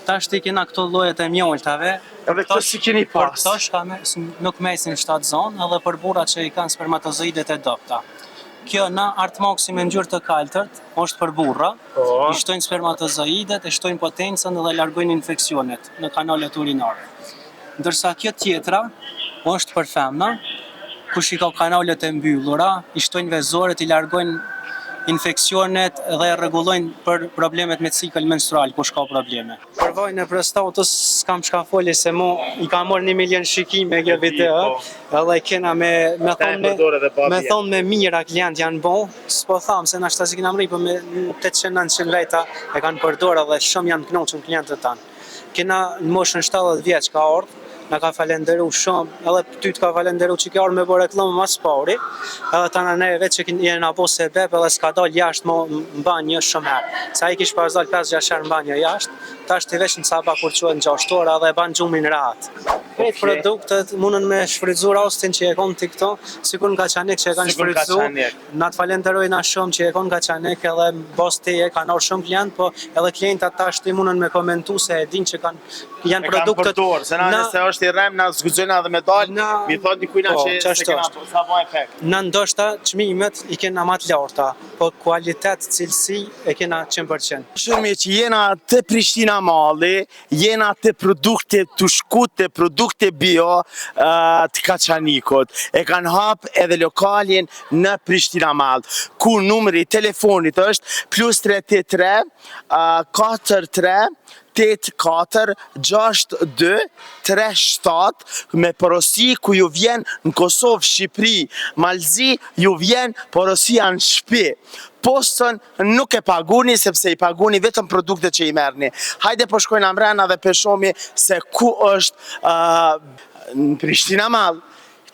Tash ti kena këto llojet e mjoltave. Edhe këto si keni Për pas? këto nuk mesin 7 zonë, edhe për burrat që i kanë spermatozoidet e dobta. Kjo na Artmoxi me ngjyrë të kaltërt është për burra, i shtojnë spermatozoidet, e shtojnë potencën dhe largojnë infeksionet në kanalet urinare. Ndërsa kjo tjetra është për femna, kush i ka kanalet e mbyllura, i shtojnë vezoret, i largojnë infeksionet dhe rregullojnë për problemet me cikël menstrual, kush ka probleme. Për vojën e prostatës s'kam çka foli se mu i ka marrë 1 milion shikime kjo video, edhe kena me thonë me mira klient janë bon, s'po tham se na shtazi kena mri, për me 800-900 veta e kanë përdorë dhe shumë janë kënaqur klientët tanë. Kena në moshën 70 vjeç ka ardhur, na ka falenderu shumë, edhe ty të ka falenderu që ke ardhur me bërë reklamë mas pari, edhe tana ne vetë që jena po se bep edhe s'ka dal jashtë më banjë shumë herë. Sa i kish pas dal 5-6 herë në banjë jashtë, tash ti vesh në sapa kur quhet në 6 orë edhe e ban gjumin rahat. Këto produktet mundën me shfrytzu rastin që e kanë ti këto, sikur nga Qanik që e kanë shfrytzu. Na të falenderojna shumë që e kanë nga Qanik edhe bos teje kanë ardhur shumë klient, po edhe klientat tash ti mundën me komentu se e dinë që janë produktet. Se na nëse është i rrem na zguxojnë edhe me dal, mi thot dikujna që se kena sa po efekt. Na ndoshta çmimet i kena më të larta, po kualitet, cilësi e kena 100%. Shumë që jena të Prishtina Malli, jena të produkte të shkut, të produkte bio të Kaçanikut. E kanë hap edhe lokalin në Prishtina Mall, ku numri i telefonit është +383 43 84 62 37 me porosi ku ju vjen në Kosovë, Shqipëri, Malzi, ju vjen porosia në shtëpi. Postën nuk e paguni sepse i paguni vetëm produktet që i merrni. Hajde po shkojnë amrena dhe peshomi se ku është në Prishtina Mall.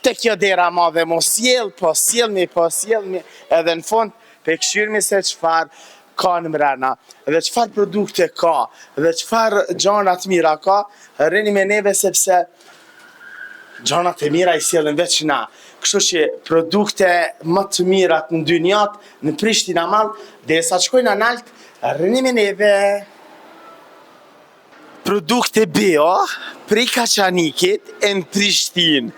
Te kjo dera madhe mos sjell, po sjellni edhe në fund pe këshirmi se çfarë ka në mrena, dhe çfarë produkte ka, dhe çfarë gjana të mira ka, rrini me neve sepse gjanat e mira i sjellin veç na. Kështu që produkte më të mirat në dynjat, në Prishtina Mall, derisa të shkojnë nalt, rrini me neve. Produkte bio, prej Kaçanikit e në Prishtinë.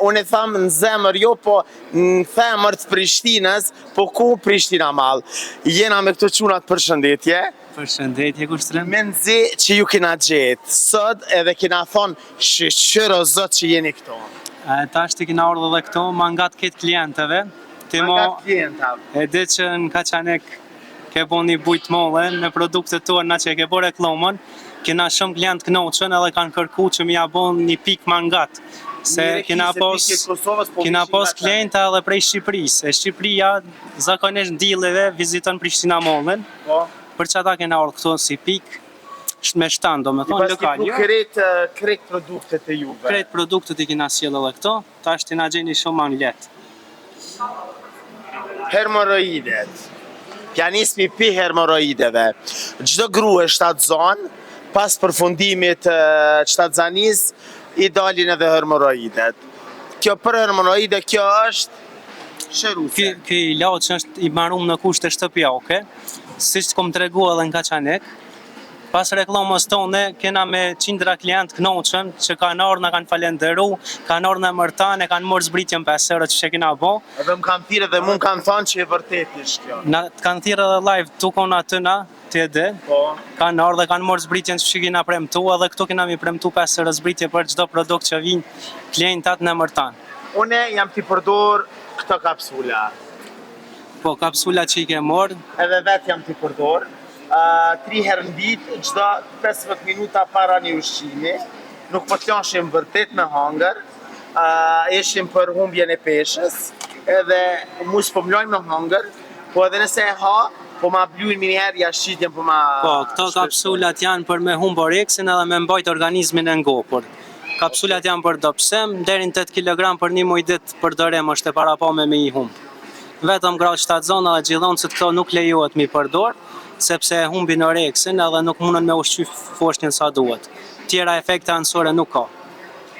Unë e thamë në zemër jo, po në themër të Prishtinës, po ku Prishtina Mall. Jena me këto qunat përshëndetje. Përshëndetje, kushtrem. Me nëzi që ju kena gjetë, sot edhe kena thonë shqyro zot që jeni këto. Tash ti kena ardhur edhe këto, mangat këtë klienteve. Mangat klientave. E di që në Kaçanik ke bo një bujt molle me produktet tuar na që e ke bo reklamën. Kena shumë klient kënaqur edhe kanë kërku që mi ja bon një pik mangat. Se kena pas klienta edhe prej Shqipërisë. E Shqipëria zakonisht dilleve viziton Prishtina Mallin. Për çata kena ardhur këtu si pik me shtan, domethënë lokal. Krejt produktet e juve. Krejt produktet i kena sjell edhe këto. Tash ti na gjeni shumë më lehtë. Hemoroidet. Pjanismi pi hemoroideve. Çdo grua 7 zonë, pas përfundimit shtatzanis, i dalin edhe hemoroidet. Kjo për hemoroide, kjo është shëruse. Ky ilaç është i marrum në kushte shtëpiake, siç kom tregu edhe në Kaçanik. Pas reklamës tonë kena me qindra klient kënaqur që kanë ardhur na kanë falenderu, kanë ardhur në emërtan, e kanë marrë zbritjen 5 euro që kena bë. Edhe më kanë thirrë dhe mua kanë thënë që e vërtet është kjo. Na kanë thirrë edhe live tukon aty na, ti e di. Po. Kanë ardhur dhe kanë marrë zbritjen që kena premtuar edhe këtu kena mi premtu 5 euro zbritje për çdo produkt që vijnë klientat në emërtan. Unë jam t'i përdor këto kapsula. Po, kapsula që i ke marrë. Edhe vetë jam t'i përdor. 3 herë në ditë, çdo 15 minuta para një ushqimi, nuk po t'lashim vërtet me hangër, ishim për humbjen e peshës, edhe mu s'po mlojnë me hangër, po edhe nëse e ha, po ma blujnë minëherë jashqitjen, po ma... Po, këto kapsulat janë për me humbë oreksin edhe me mbajt organizmin e ngopur. Kapsulat janë për dopsem, deri në 8 kg për një muj ditë përdorem është e parapame me i humbë. Vetëm grad 7 zona dhe gjithonë që këto nuk lejohet mi përdor, sepse e humbin oreksin edhe nuk mundën me ushqy foshnjën sa duhet. Tjera efekte anësore nuk ka.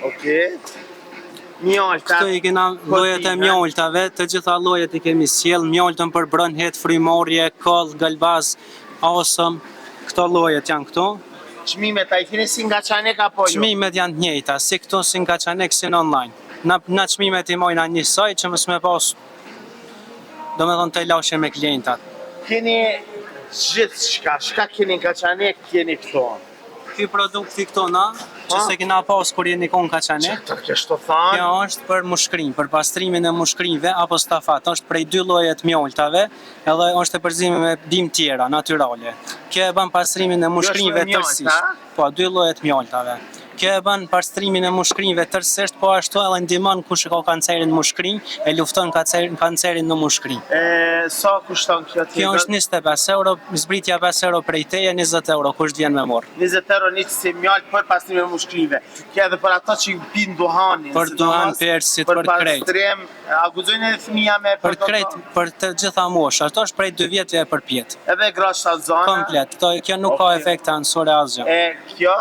Okej. Mjolta. Këto i kena llojet e mjoltave, të gjitha llojet i kemi sjell, mjoltën për brënhet, frymorje, koll, galbaz, asëm, këto llojet janë këto. çmimet a i keni si nga Qanek apo jo? Çmimet janë të njëjta, si këtu si nga Qanek si në online. Na çmimet i mojna njësoj që mos me pas domethënë të lashe me klientat. Keni gjithçka, çka keni nga Qanek keni këto. Ky produkti këtu na, që se kena pas kur jeni kon ka Qanek. Çfarë ke shto thanë? Kjo është për mushkrim, për pastrimin e mushkrimeve apo stafat. Është prej 2 lloje të mjoltave, edhe është e përzime me dim tjera natyrale. Kjo e bën pastrimin e mushkrimeve tërësisht. Po, 2 lloje të mjoltave. Kjo e bën pastrimin e mushkrimeve tërësisht, po ashtu edhe ndihmon kush ka kancerin në mushkrim, e lufton kancerin në mushkrim. Sa kushton kjo tjetër? Kjo është 25 euro, zbritja 5 euro prej teje, 20 euro kush vjen me morr. 20 euro një si mjalt për pastrimin e mushkrimeve. Kjo edhe për ata që pinë duhanin. Për duhan, persit, për krejt. Për pastrim, a guxojnë edhe fëmija me për krejt, për të gjitha mosha. Ato është prej 2 vjetëve për pjet. Edhe grasha zona. Komplet. Kjo nuk ka efekte anësore asgjë. Kjo?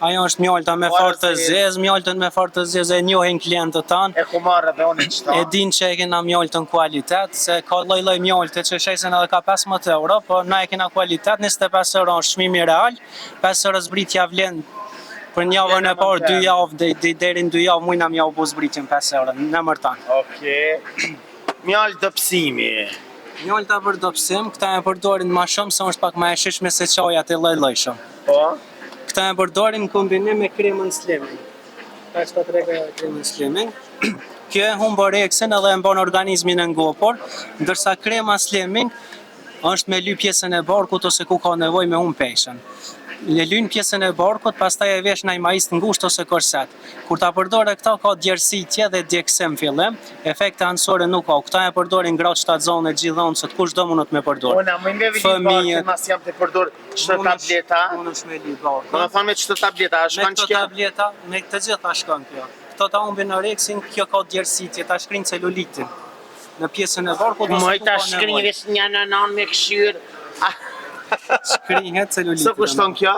Ajo është mjolta me fort të zezë, mjoltën me fort të zezë e njohin klientët tanë. E ku marrë edhe unë qëta? E din që e kena mjoltën kualitet, se ka lloj mjolte që shesen edhe ka 15 euro, po na e kena kualitet, 25 euro është çmimi real, 5 euro zbritja vlen për një javën e parë, 2 javë, deri në 2 javë mujna më u bë zbritjen 5 euro në mërtan. Okej. Mjalt dopsimi. Mjolta për dopsim, këta e përdorin më shumë se është pak më e shishme se çajat e lloj-llojshëm. Po. Këta e përdorin në kombinim me kremën slimming. Ka që të trega kremën slimming. Kjo e humbë oreksin edhe e mbon organizmin e ngopur, ndërsa krema slimming është me ly pjesën e barkut ose ku ka nevojë me humbë peshën. Le lyn pjesën e barkut, pastaj e vesh në majis të ngushtë ose korset. Kur ta përdore këta ka djersitje dhe djegësim fillim, efekte anësore nuk ka. Këta e përdorin gratë shtatzone, gjithonësët, kush do mundet me përdor. Unë më nge vini barkën, mas jam të përdor qëtë tableta. Unë është me li barkën. Më thonë me qëtë tableta, a shkan që kjo? Me këto tableta, me të gjitha shkan kjo. Këto ta humbin oreksin, kjo ka djersitje, ta shkrin celulitin. Në pjesën e barkut, Moj ta shkrin vesh një në me këshyrë. Shkrinhet celulitin. Së kushton kjo?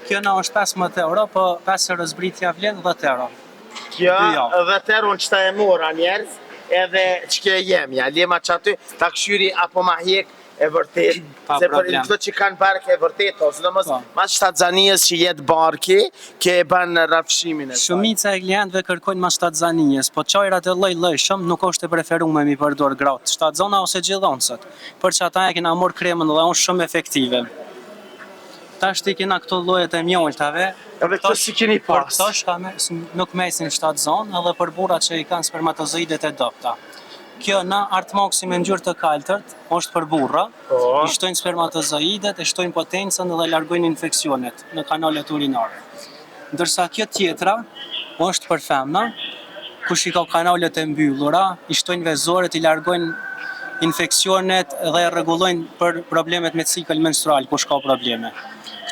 Kjo na është 15 euro, po 5 euro zbritja vlen 10 euro. Kjo 10 euro në qëta e mora njerës, edhe që kjo e jemja, lema që aty, ta këshyri apo ma hek e vërtet. Se për këto që kanë barke e vërtet, ose do mas shtatzanijës që jetë barki, kjo e banë rafshimin e saj. Shumica e klientëve kërkojnë mas shtatzanijës, po qajrat e lloj-llojshëm nuk është e preferuar mi përdor gratë, shtatzona ose gjithonësët, për që ata e kena morë kremën dhe është shumë efektive. Tash ti kena këto llojet e mjoltave. Edhe këto si keni pas? Këto shka nuk mesin shtatzonë edhe për burrat që i kanë spermatozoidet e dopta. Kjo na Artmoxi me ngjyrë të kaltërt është për burra, i shtojnë spermatozoidet, e shtojnë potencën dhe largojnë infeksionet në kanalet urinare. Ndërsa kjo tjetra është për femna, kush i ka kanalet e mbyllura, i shtojnë vezoret, i largojnë infeksionet dhe rregullojnë për problemet me cikël menstrual, kush ka probleme.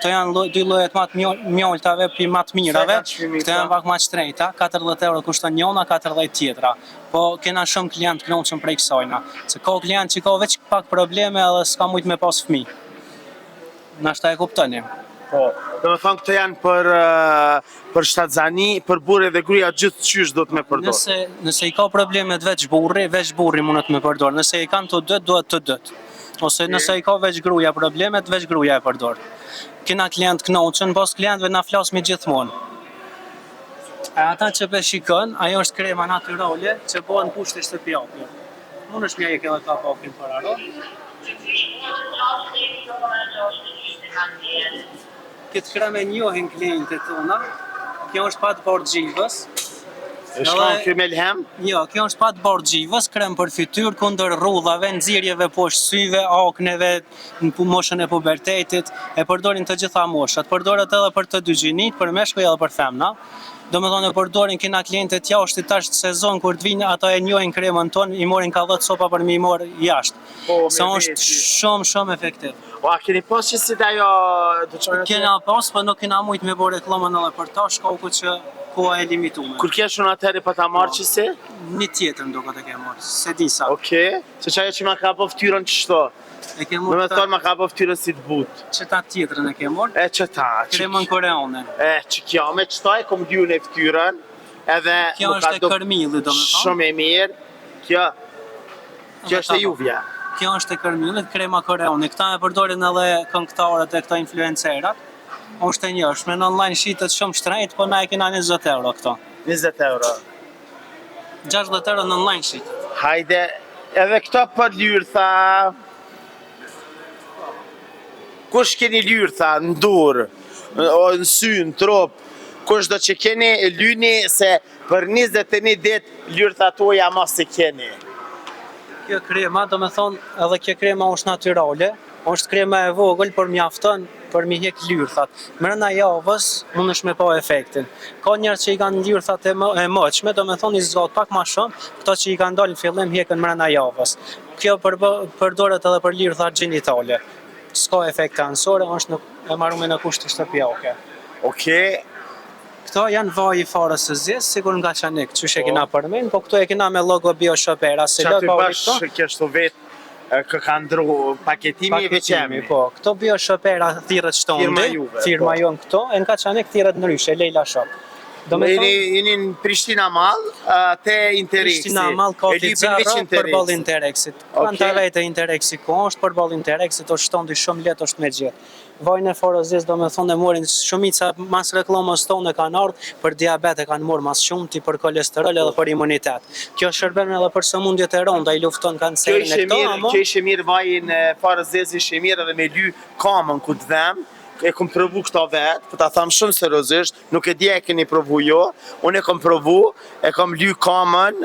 Këto janë 2 llojet më të mjoltave për më të mirave. Këto janë pak më të shtrenjta, 40 euro kushton njëna, 40 tjetra. Po kena shumë klient kënaqur prej kësajna. Se ka klient që ka veç pak probleme edhe s'ka mujt me pas fëmijë. Nashta e kuptoni. Po, do me thonë këto janë për shtatzani, për burre dhe gruja gjithë qysh do të me përdor. Nëse i ka problemet veç burri mundet me përdor. Nëse i kanë të dët, duhet të dët. Ose nëse i ka veç gruja problemet, veç gruja e përdor. Kena klient kënaqën, pas klientëve na flas me gjithmonë. E ata që pe shikon, ajo është krema natyrale që bëhen kushte shtëpiake. Unë është mja e këtë ka pakin për aro. Këtë kreme njohin klientët tona, kjo është pat borgjivës. E shkon krymelhem? Jo, kjo është pat borgjivës, krem për fytyrë, kundër rrudhave, nxirjeve poshtë syve, akneve, në moshën e pubertetit, e përdorin të gjitha moshat. Përdoret edhe për të dy gjinit, për meshkuj edhe për femna. Do me thonë e përdorin kina klientët jashtë, tash sezon kur të vinë, ata e njohin kremën tonë, i morin ka 10 sopa për mi morë jashtë. Se është shumë efektiv. O, a keni pas që si da jo dëqonët? Kena pas, për nuk kena mujtë me bërë reklamën edhe për ta, shkoku që koha e limitume. Kur kesh unë atëheri për ta marë që si? Një tjetër ndo këtë ke marë, se disa. Okej, se që ajo që ma ka po ftyrën që shto? Në me thonë ma ka po ftyrën si të but. Që ta tjetërën e ke marë? E që ta. Kremën koreane. E, që kjo me qëta e kom dyun e ftyrën, edhe kjo është e kërmillit, do me thonë. Shumë e mirë, kjo është e juvja. Kjo është e kërmillit, krema koreane. Këta e përdorin edhe këngëtarët e këta influencerat. është e njëshme, në online shitet shumë shtrejt, po na e kena 20 euro këto. 20 euro. 60 euro në online shitet. Hajde, edhe këto për lyrtha. Kush keni lyrtha në dur, në sy, në trup, kush do që keni lyni se për 21 dit lyrtha toja mos e keni. Kjo krema, do me thonë, edhe kjo krema është natyrale, është krema e vogël, për mjafton për mi hek lyrthat. Mrena javës mund është me pa efektin. Ka njerë që i kanë lyrthat e mëqme, do me thonë i zgat pak ma shumë, këto që i kanë dalë në fillim hekën mrena javës. Kjo përdoret edhe për lyrthat gjinitale. S'ka efekte ansore, është e marume në kushtë shtëpiake. Okej. Këto janë vaj i farës së zjes, sigur nga qanik, që e kena përmen, po këto e kena me logo BioShopera. Që aty bash kështu vetë kë ka ndru paketimi i veqemi. Po, këto BioShopera thirët shtondi, firma jonë këto, e nga qanik thirët në ryshe, Leila Shop. Jeni në Prishtina Mall, te Interexi. Prishtina Mall ka Zara për ball Interexit. Kanë të vetë Interexi ku është për ball Interexit, është shtondi shumë lehtë, është me gjithë. Vajin e forozis do me thonë e morin shumica mas reklamës tonë kanë ardhur për diabet e kanë marrë mas shumti për kolesterol edhe për imunitet. Kjo shërben edhe për sëmundjet e rënda, i lufton kancerin e këto, Kjo ishe mirë vajin e forozis, ishe mirë edhe me ly kamën ku të dhem. E kom provu këto vetë, për ta thamë shumë seriozisht, nuk e di e keni provu jo, unë e kom provu, e kom ly kamën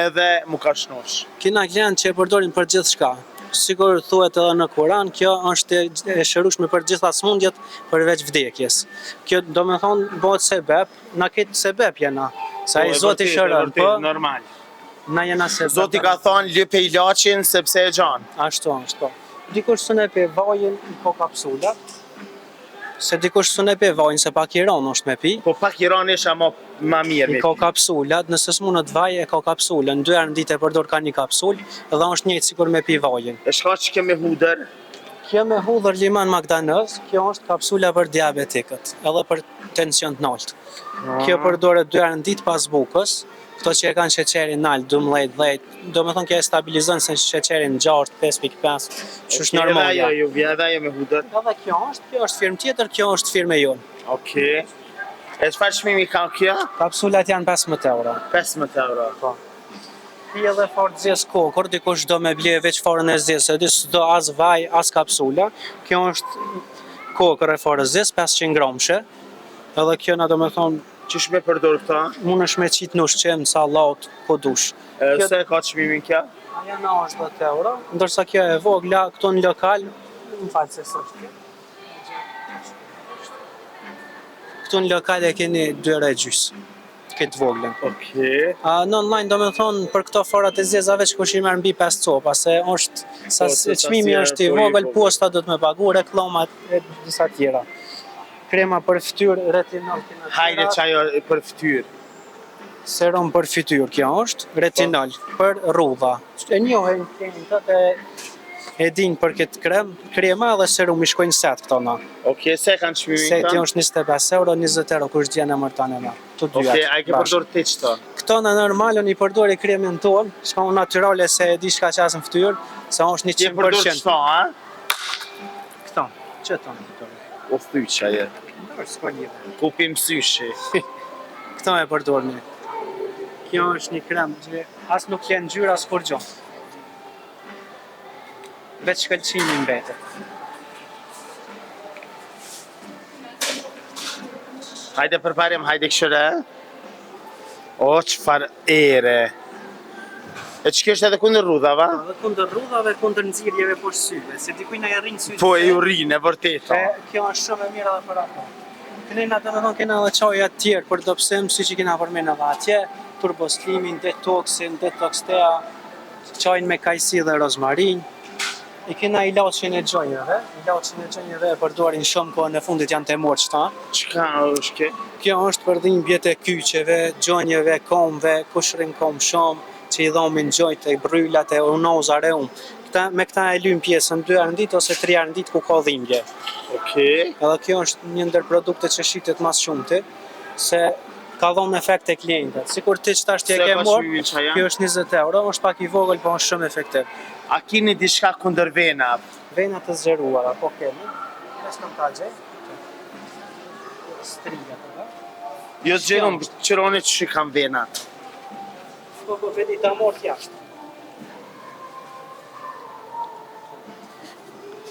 edhe mu ka shnosh. Kina klientë që e përdorin për gjithë shka. Sigur thuhet edhe në Kur'an, kjo është e shërueshme për gjitha smundjet përveç vdekjes. Kjo do me thonë bëhet sebeb, na ketë sebeb jena. Sa i Zoti shëron, po normal. Na jena sebeb. Zoti ka thonë lype ilaçin sepse e gjan. Ashtu është, po. Dikush sune pe vajin ko kapsulat. Se dikush sune pe vajin se pak iron është me pi. Po pak iron isha ma mirë me pi. Ka kapsulat, nëse s'munët vaj e ka kapsulën, 2 herë në ditë e përdor ka një kapsulë, edhe është njëjtë sikur me pi vajin. E shka që ke me hudër? Kjo me hudër liman magdanez, kjo është kapsula për diabetikët, edhe për tension të lartë. Kjo përdoret 2 herë në ditë pas bukës. Këto që e kanë sheqerin nalt 12, 10, do me thonë kjo e stabilizon se sheqerin 6, 5.5, që është normalja. Edhe ajo me hudër. Edhe kjo është firmë tjetër, kjo është firme jonë. Okej. E çfarë çmimi ka kjo? Kapsulat janë 15 euro. 15 euro. Po. Pi edhe farë zjes kokër, dikush do me blie veç farën e zjes, edhe s'do as vaj, as kapsula. Kjo është kokër e farë zjes, 500 gramshe. Edhe kjo na do me thonë, Qish me përdor këta? Mund është me qitë në shqem, salat, po dush. Se ka çmimin kjo? Aja na është 10 euro, ndërsa kjo e vogla, këto në lokal, më falë se sështë kjo. Këtu në lokal e keni 2 euro e gjysë, këtë voglën. Okej. Në online do me thonë, për këto farat e zjezave që kush i merë mbi 5 copa, se është, sa çmimi është i vogël, posta do të me pagu, reklamat e disa tjera. Krema për fytyrë, retinol. Hajde qajo për fytyrë. Serum për fytyrë kjo është, retinol, për rrudha. E njohen klientët e din për këtë krema dhe serum i shkojnë set këto na. Okej, se kanë çmimin këta? Seti është 25 euro, 20 euro, kush djene mërtan e na. Okej, a i ke përdor të qëto? Këto në normalën i përdori kremin tonë, shka unë naturale se e di shka qasë në fytyrë, se është 100%. Je përdor qëto, a? Këto, që të në përdori? O thyqa je. Kupim syshi. Këto e përdorni. Kjo është një krem që as nuk jenë gjyra as kur gjohë. Veç shkëllqimi mbete. Hajde përparim, hajde këshëre. O, qëfar ere. E që kështë edhe kundër rrudhava? Edhe kundër rrudhave, kundër nxirjeve poshtë syve, se dikujna e rrinë syve. Po e ju rrinë, e vërteta. Kjo është shumë e mirë edhe për ato. Kënena të me thonë kena edhe qaja tjerë për dopsim, si që kena përmen edhe atje, turboslimin, detoxin, detoxtea, qajnë me kajsi dhe rozmarin. I kena ilaçin e gjonjeve, e përdorin shumë, po në fundit janë të morë qëta. Qëka është ke? Kjo është për dhimbjet e kyçeve, gjonjeve, komve, kushrin kom shumë, që i dhomin gjojt e bryllat e unozare unë. Me këta e lymë pjesën 2 herë në ditë ose 3 herë në ditë ku ka dhimbje. Okej. Edhe kjo është një ndër produktet që shitet mas shumëti, se ka dhonë efekt e klientët. Sikur ti që tash t'je ke morë, kjo është 20 euro, është pak i vogël, po është shumë efektiv. A kini diçka kundër venat? Venat të zgjeruara, po kemi. Vetëm ta gjej. strija. Jo zgjeron qërone që kam venat. Po vedi ta mort jashtë.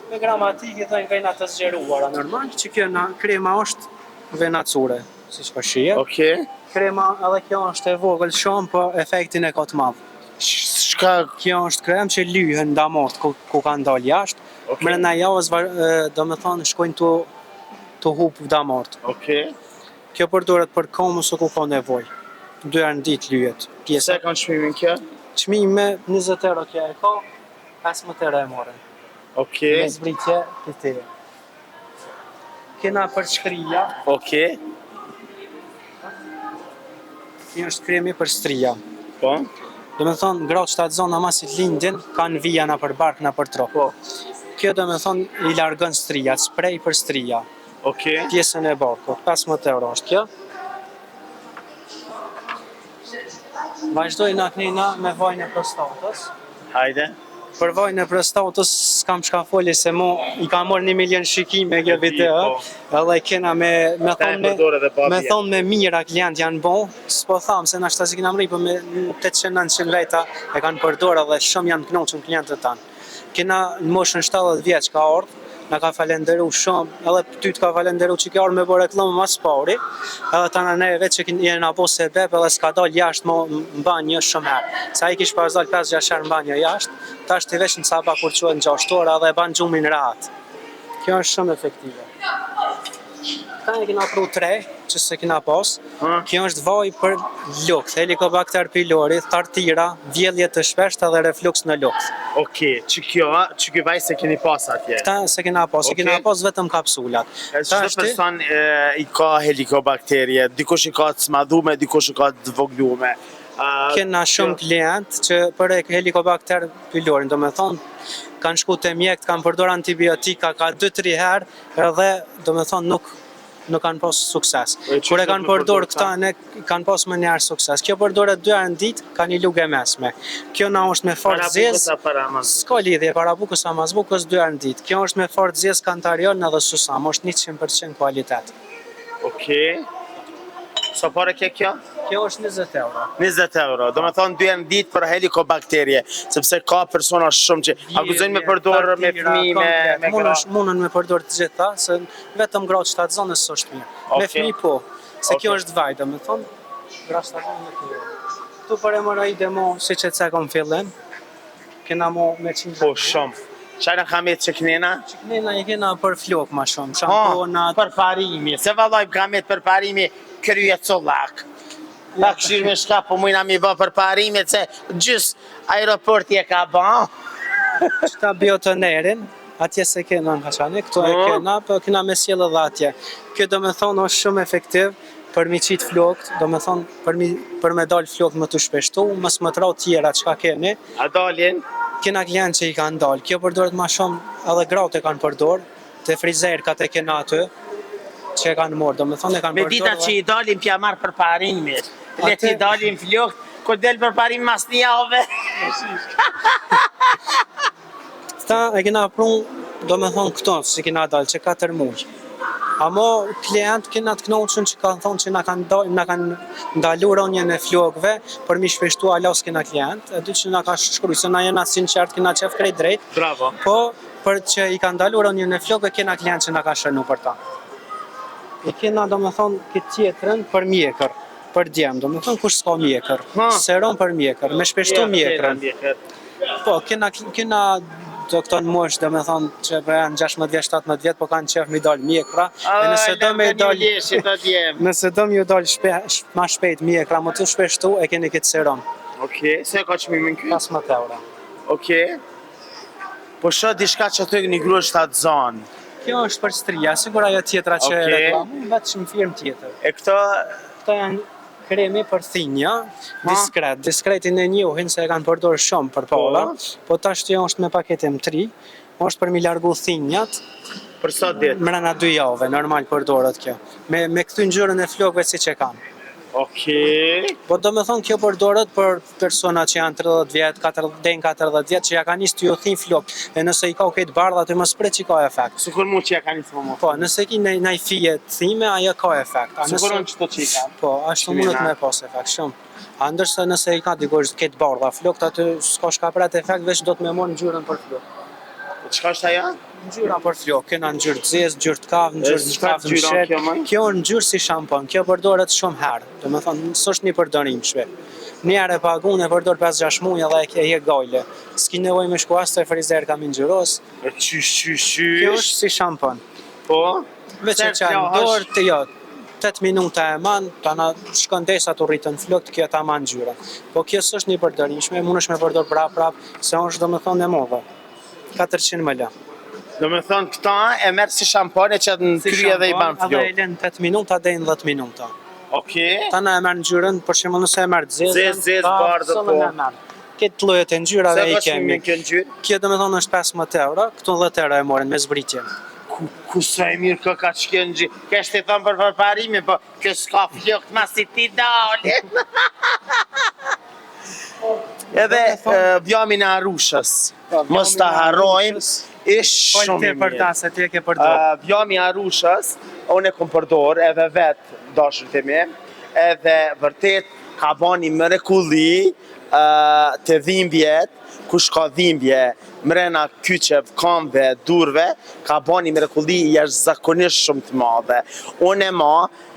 Me gramatikë thënë vena të zgjeruara normal, që kjo krema është venacure, siç po shihet. Okej. Krema edhe kjo është e vogël shumë, po efektin e ka të madh. Shka... Kjo është krem që lyhen damort ku ka ndal jashtë. Okej. Mrena javës do me thonë shkojnë të hup damort. Okej. Kjo përdoret për kohë ose ku ka nevojë. 2 herë në ditë lyhet. Se kanë çmimin kjo? Çmimi me 20 euro kjo e ka, 15 euro e morën. Okej. Me zbritje të te. Kena për shkrija, Okej. kjo është kremi për strija. Po. Do me thonë, gratë shtatzon ama si lindin, kanë vija na për bark, na për trop. Po. Kjo do me thonë i largën strija, sprej për strija. Okej. Pjesën e barkut, 15 euro është kjo. Vazhdoj naknina me vajnë e prostatës. Hajde. Për vajnë e prostatës s'kam shka foli se mu i ka morë 1 milion shikime kjo video. Edhe kena me thonë me mira klient janë bon. S'po thamë se nashta si kena mri, për me 800-900 veta e kanë përdorë edhe shumë janë knoqën klientët tanë. Kena në moshën 70 vjeç ka ardhë, na ka falenderu shumë, edhe ty të ka falenderu që ke ardhë me bërë reklamë mas pari, edhe ta në neve që jenë apo se bebe edhe s'ka dal jashtë më banjë shumë herë. Sa i kishë pas dal 5-6 herë në banjë jashtë, ta është i vesh në saba kur qëhet në 6 orë edhe e ban gjumin rahat. Kjo është shumë efektive. Ta e kina pru 3, që se kina pas. Kjo është vaj për lukth, helikobakter pylori, thartira, vjellje të shpesht edhe refluks në lukth. Okej, që kjo vaj se keni pas atje? Këta se kina pas, se kina pas vetëm kapsulat. Çdo person i ka helikobakterje, dikush i ka të smadhume, dikush i ka të voglume. Kena shumë klient që për helikobakter pylorin, do me thonë, kanë shku të mjekt, kanë përdor antibiotika ka 2-3 herë, edhe do me thonë nuk kanë pas sukses. Kur e kanë përdor këta, ne kanë pas më njerë sukses. Kjo përdoret 2 herë në ditë, ka një lugë e mesme. Kjo na është me fort zezë, s'ka lidhje, para bukës a mas bukës 2 herë në ditë. Kjo është me fort zezë, kantarion edhe susam, është 100% kualitet. Okej. Sa pare kjo? Kjo është 20 euro. 20 euro, do me thonë 2 herë në ditë për helikobakterje, sepse ka persona shumë që akuzojnë me përdorë me fëmijë, me gra. Munën me përdorë të gjitha, se vetëm gratë shtatzonës s'është mirë. Me fëmijë po, se kjo është vaj, do me thonë, gratë shtatzonës në kjo. Tu për e mëra i demo, si që të cekon fillim, kena mo me 100 Po shumë. Qajna kamet që knena? Që knena i kena për flok ma shumë, shamponat. Për parimi, se vallaj kamet për parimi kryje collak. Ta këshirë me shka, po mujna mi bë për parimet, se gjysë aeroporti e ka ba. Qëta biotonerin, atje se kena në Kaçanik, këto e kena, po kena me sjellë dhe atje. Kjo do me thonë është shumë efektiv për mi qitë flokt, do me thonë për me dalë flokt më të shpeshtu, mës më të rau tjera që ka keni. A dalin? Kena klient që i kanë dalë, kjo përdoret ma shumë, edhe graut e kanë përdor, të frizerkat e kena aty, që e kanë morë, do me thonë e kanë përdor. Me dita që i dalin pja marë për parimit, le ti dalin flokt, kur del për parim mas një jave. Këta e kena prun, do me thonë këto, që kena dalë, që 4 muaj. Amo klient kena të knoqën që kanë thonë që na kanë ndalu ronjën e flokëve për mi shpeshtu alas kena klient, e dy që na ka shkruaj se na jena sinqert, kena qef krejt drejt. Bravo. Po për që i kanë ndalu ronjën e flokëve kena klient që na ka shënu për ta. I kena do me thonë këtë tjetrën për mjekër, për djemë, do me thonë kush s'ka mjekër, seron për mjekër, me shpeshtu mjekërën. Po, kena do këto në mosh, do me thonë që për janë 16 vjetë, 17 vjetë, po kanë qef mi dalë mjekra. Nëse do me ju dalë ma shpejt mjekra, më të shpeshtu e keni këtë seron. Okej, se ka çmimin ky? 15 euro. Okej. Po shoh diçka që thënë një grua shtatzon. Kjo është për strija, sigur ajo tjetra që e reklamu, vetëm firmë tjetër. E këto janë kremi për thinja, diskretin e njohin se e kanë përdorë shumë për pala, po tash kjo është me paketim 3, është për mi largu thinjat. Për sa ditë? Mrena 2 jave, normal përdorët kjo. Me këthy ngjyrën e flokëve si që kanë. Okej. Po do me thonë kjo përdoret për persona që janë 30 vjet, 40 vjet, që ja ka nisë të ju thin flok. E nëse i ka këtë bardha, aty më spre që ka efekt. Sikur mu që ja ka nisë më. Po, nëse ki nej fije të thime, ajo ka efekt. Sikur unë qëto që i kam. Po, ashtu mundet me pas efekt, shumë. A ndërsa nëse i ka dikush këtë bardha flok, aty s'ka shka prat efekt, veç do të me morë ngjyrën për flok. Çka është ajo? Ngjyra për flok, kena ngjyrë të zezë, ngjyrë të kafë, ngjyrë të kafë të mshet. Kjo është ngjyrë si shampon, kjo përdoret shumë herë. Domethënë, s'është një përdorim shpejt. Një herë e pagun e përdor 5-6 muaj edhe e je gojle. S'ki nevojë me shku as te frizer kam ngjyros. Kjo është si shampon. Po. Veç e çan dorë të jo. 8 minuta e man, tana shkon desa të rritën flokët, kjo ta man ngjyrën. Po kjo s'është një përdorim shpejt, mundesh me përdor prap, se është domethënë e modhe. 400 ml. Do me thonë këta e merë si shampone që në krye dhe i ban flok. Edhe e len 8 minuta dhe 10 minuta. Okej. Tana e merë ngjyrën, për shembull nëse e merë të zezën, Zezë, bardhë, po. Këtë llojet e ngjyrave i kemi. Kjo ngjyrë? Kjo domethënë është 15 euro, këtu 10 euro e morën me zbritje. Ku sa e mirë kë ka që kjo ngjyrë? Kesh të thëmë për përparimi, po kjo s'ka flok të masi ti dali. Edhe vjamin e Arushës, mos ta harrojmë, ishtë shumë i mirë. Se ti e ke përdor. Vjami Arushës, unë e kom përdor edhe vetë dashur të mi, edhe vërtet ka bani mrekulli të dhimbjet, kush ka dhimbje mrena kyçev, kamve, durve, ka bani mrekulli jashtëzakonisht shumë të madhe. Unë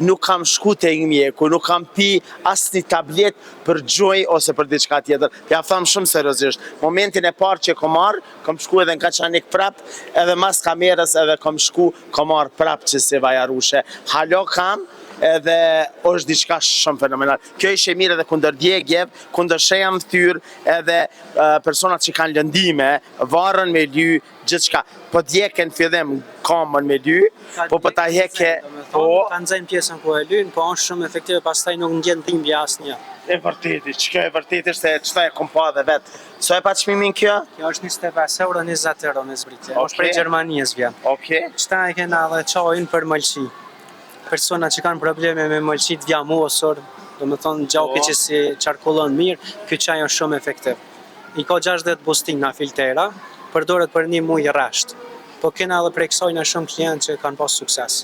nuk kam shku te mjeku, nuk kam pi asnjë tablet për gjoj ose për diçka tjetër. Ja tham shumë seriozisht. Momentin e parë që kom marr, kam shku edhe në Kaçanik prap, edhe mas kamerës edhe kam shku, kam marr prap që si vajarushe. Halo kam, edhe është diçka shumë fenomenal. Kjo ishe mirë edhe kundër djegjev, kundër shejam thyrë, edhe personat që kanë lëndime, varën me ly, gjithçka. Po djeken fillim kamën me ly, po ta heke, po ta nxejnë pjesën ku e lyn, po është shumë efektive, pastaj nuk ngjen dhimbje asnjë. E vërtetë, çka e vërtetë është se çfarë e kom pa dhe vet. Sa e pa çmimin kjo? Kjo është 25 euro, 20 euro në zbritje. Është prej Gjermanisë vjen. Okej. Çta e kena edhe çajin për mëlçi. Persona që kanë probleme me mëlçit vjamosur, do me thonë gjaku që si qarkullon mirë, ky çaj është shumë efektiv. I ka 60 bustina filtera, përdoret për një muaj rresht. Po kena edhe prej kësaj shumë klientë që kanë pas sukses.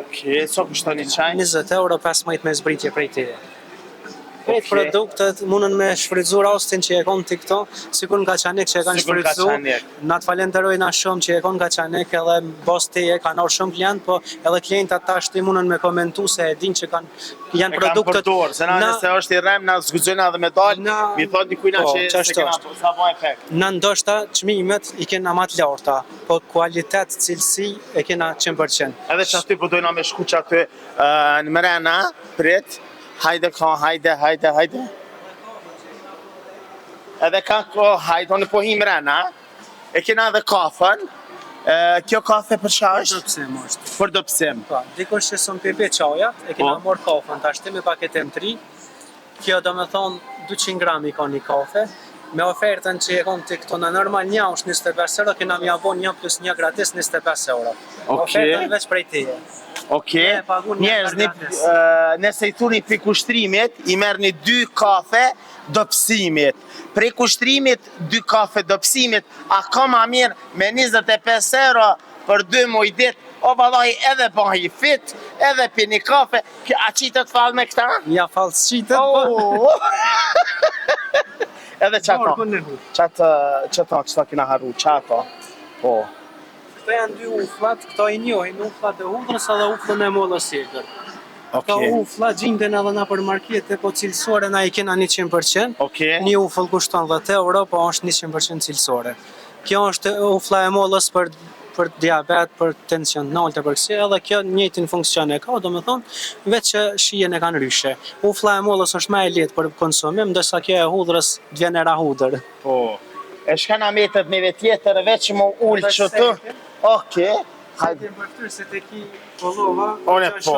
Okej, sa kushton një çaj? 20 euro, 15 me zbritje prej teje. Këtë produktet mundën me shfrytzu rastin që e konë të këto, sikur në Kaçanik që e kanë shfrytzu, na të falenderojna shumë që e konë Kaçanik edhe bos teje, kanë orë shumë klient, po edhe klientat tash ti mundën me komentu se e din që janë produktet. E kanë përdor, se na nëse është i rem, na zguxojna dhe me dalë, mi thot dikujna që se kena sa bo efekt. Na ndoshta çmimet i kena më të larta, po kualitet, cilësi e kena 100%. Edhe që aty po dojna me shku që aty në mrena, prit, hajde ka, hajde. Edhe ka ko, hajde, unë po him rena, e kena edhe kafën, kjo kafe për qa është? Për dopsim është. Për dopsim. Pa, dikush që së mpipi qajat, e kena morë kafën, ta shti me paketem 3, kjo do me thonë 200 gram i ka një kafe, me ofertën që e konë të këto në normal një është 25 euro, kena mi abon 1+1 gratis 25 euro. Ofertën veç prej teje. Okej, njerëz, nëse i thuni për kushtrimit, i merë një 2 kafe dopsimit. Prej kushtrimit, 2 kafe dopsimit, a ka ma mirë me 25 euro për 2 muj dit, o valaj edhe bahi fit, edhe për një kafe, a qitët falë me këta? Ja falë s'qitët, po. Edhe qëta kina haru, qëta, po. Këto janë 2 uflat, këto i njohin, uflat e hudrës edhe uflën e mollës tjetër. Këto ufla gjimden edhe na për markete, po cilësore na i kena 100%. Një ufëll kushton 10 euro, po është 100% cilësore. Kjo është ufla e mollës për diabet, për tension nalte, për kësi, edhe kjo njëjtin funksion e ka, do me thonë, veç që shijen e kanë ryshe. Ufla e mollës është më e lehtë për konsumim, ndërsa kjo e hudrës vjen e rahudër. Po. E shkana metet me vetjetër veç më ullë që të? Okej. Hajde më përftyrë se te ki follova. One po.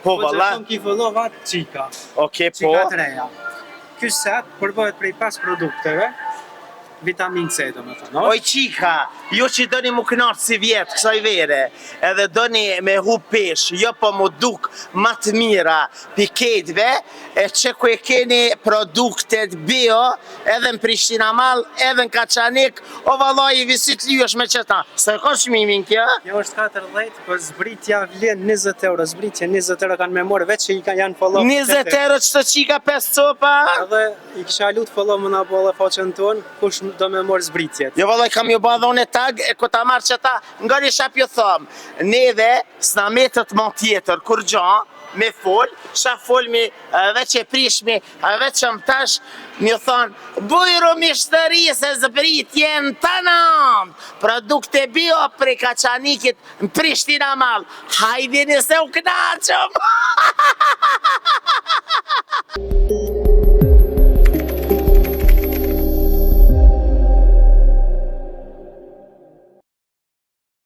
Po, valla. Po ki follova qika. Okej, po. Qika të reja. Ky set përbëhet prej 5 produkteve. vitamin C domethënë. Oj qika, ju që doni mu knartë si vjetë kësaj vere, edhe doni me hu pesh, jo po mu duk ma të mira piketve, e që ku e keni produktet bio, edhe në Prishtina Mall, edhe në Kaçanik, o vallaj i visit lyhesh me qëta. Se ka shmimin kjo? Kjo është 14, po zbritja vlen 20 euro, zbritje 20 euro kanë me morë veç që i janë follow. 20 euro qëto qika 5 copa? Edhe i kisha lut follow më na bolla faqen tonë, kush do me morë zbritjet. Jo vallaj kam ju ba dhone tag, e ku ta marrë që ta, nga një shap ju thom, neve s'na metët ma tjetër, kur gja, me fol, shaf fol mi veç e prishmi, veç që më tash, mi thonë, bujru mishtëri se zbritje në të nëmë, produkte bio prej Kaçanikit në Prishtina Mall, hajdini se u knaqëm!